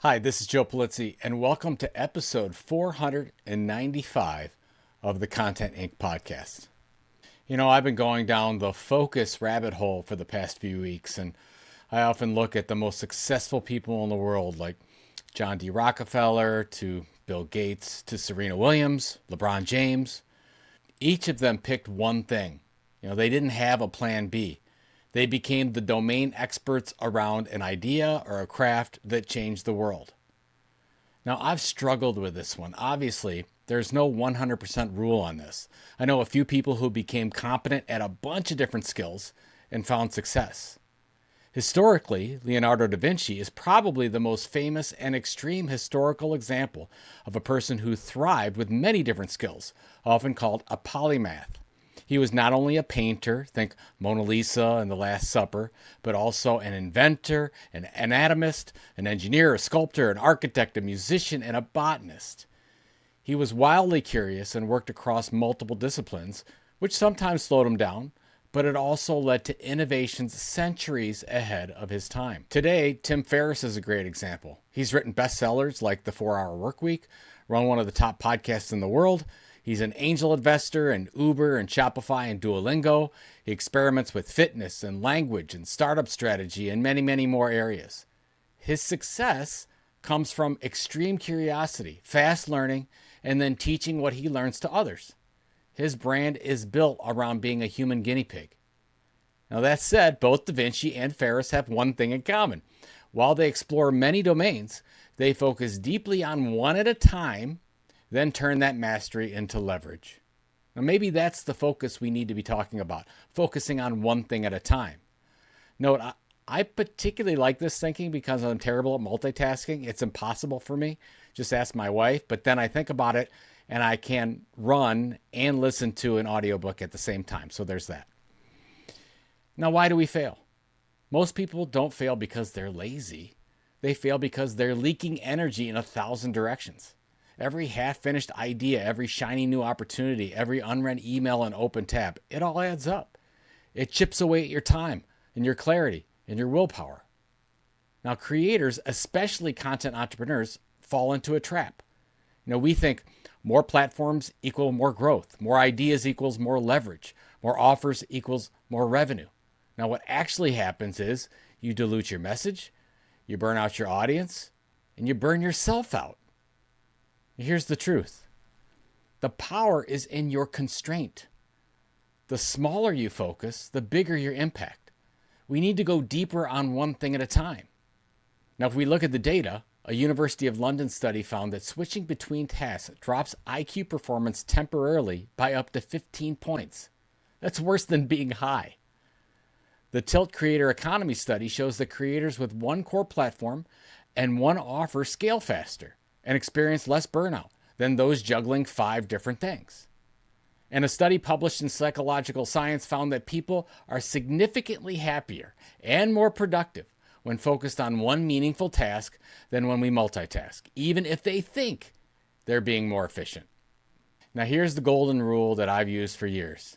Hi, this is Joe Polizzi, and welcome to episode 495 of the Content Inc. podcast. I've been going down the focus rabbit hole for the past few weeks, and I often look at the most successful people in the world, like John D. Rockefeller to Bill Gates to Serena Williams, LeBron James. Each of them picked one thing. They didn't have a plan B. They became the domain experts around an idea or a craft that changed the world. Now, I've struggled with this one. Obviously, there's no 100% rule on this. I know a few people who became competent at a bunch of different skills and found success. Historically, Leonardo da Vinci is probably the most famous and extreme historical example of a person who thrived with many different skills, often called a polymath. He was not only a painter, think Mona Lisa and The Last Supper, but also an inventor, an anatomist, an engineer, a sculptor, an architect, a musician, and a botanist. He was wildly curious and worked across multiple disciplines, which sometimes slowed him down, but it also led to innovations centuries ahead of his time. Today, Tim Ferriss is a great example. He's written bestsellers like The 4-Hour Workweek, run one of the top podcasts in the world. He's an angel investor in Uber and Shopify and Duolingo. He experiments with fitness and language and startup strategy and many, many more areas. His success comes from extreme curiosity, fast learning, and then teaching what he learns to others. His brand is built around being a human guinea pig. Now, that said, both Da Vinci and Ferriss have one thing in common. While they explore many domains, they focus deeply on one at a time, then turn that mastery into leverage. Now, maybe that's the focus we need to be talking about, focusing on one thing at a time. Note, I particularly like this thinking because I'm terrible at multitasking. It's impossible for me. Just ask my wife. But then I think about it, and I can run and listen to an audiobook at the same time. So there's that. Now, why do we fail? Most people don't fail because they're lazy. They fail because they're leaking energy in 1,000 directions. Every half-finished idea, every shiny new opportunity, every unread email and open tab, it all adds up. It chips away at your time and your clarity and your willpower. Now, creators, especially content entrepreneurs, fall into a trap. We think more platforms equal more growth, more ideas equals more leverage, more offers equals more revenue. Now, what actually happens is you dilute your message, you burn out your audience, and you burn yourself out. Here's the truth. The power is in your constraint. The smaller you focus, the bigger your impact. We need to go deeper on one thing at a time. Now, if we look at the data, a University of London study found that switching between tasks drops IQ performance temporarily by up to 15 points. That's worse than being high. The Tilt Creator Economy study shows that creators with one core platform and one offer scale faster and experience less burnout than those juggling 5 different things. And a study published in Psychological Science found that people are significantly happier and more productive when focused on one meaningful task than when we multitask, even if they think they're being more efficient. Now, here's the golden rule that I've used for years.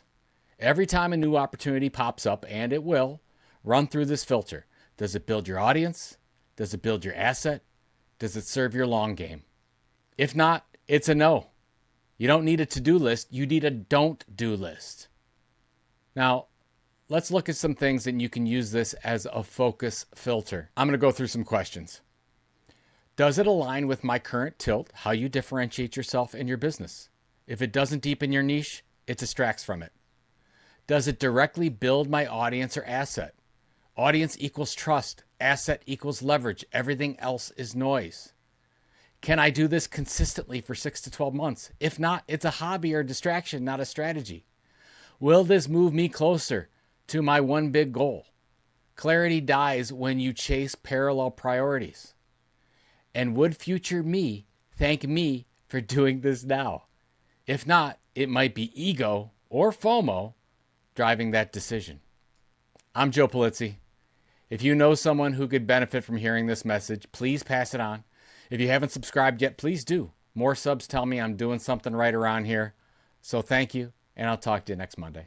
Every time a new opportunity pops up, and it will, run through this filter. Does it build your audience? Does it build your asset? Does it serve your long game? If not, it's a no. You don't need a to-do list. You need a don't-do list. Now, let's look at some things that you can use this as a focus filter. I'm going to go through some questions. Does it align with my current tilt, how you differentiate yourself in your business? If it doesn't deepen your niche, it distracts from it. Does it directly build my audience or asset? Audience equals trust. Asset equals leverage. Everything else is noise. Can I do this consistently for 6 to 12 months? If not, it's a hobby or a distraction, not a strategy. Will this move me closer to my one big goal? Clarity dies when you chase parallel priorities. And would future me thank me for doing this now? If not, it might be ego or FOMO driving that decision. I'm Joe Polizzi. If you know someone who could benefit from hearing this message, please pass it on. If you haven't subscribed yet, please do. More subs tell me I'm doing something right around here. So thank you, and I'll talk to you next Monday.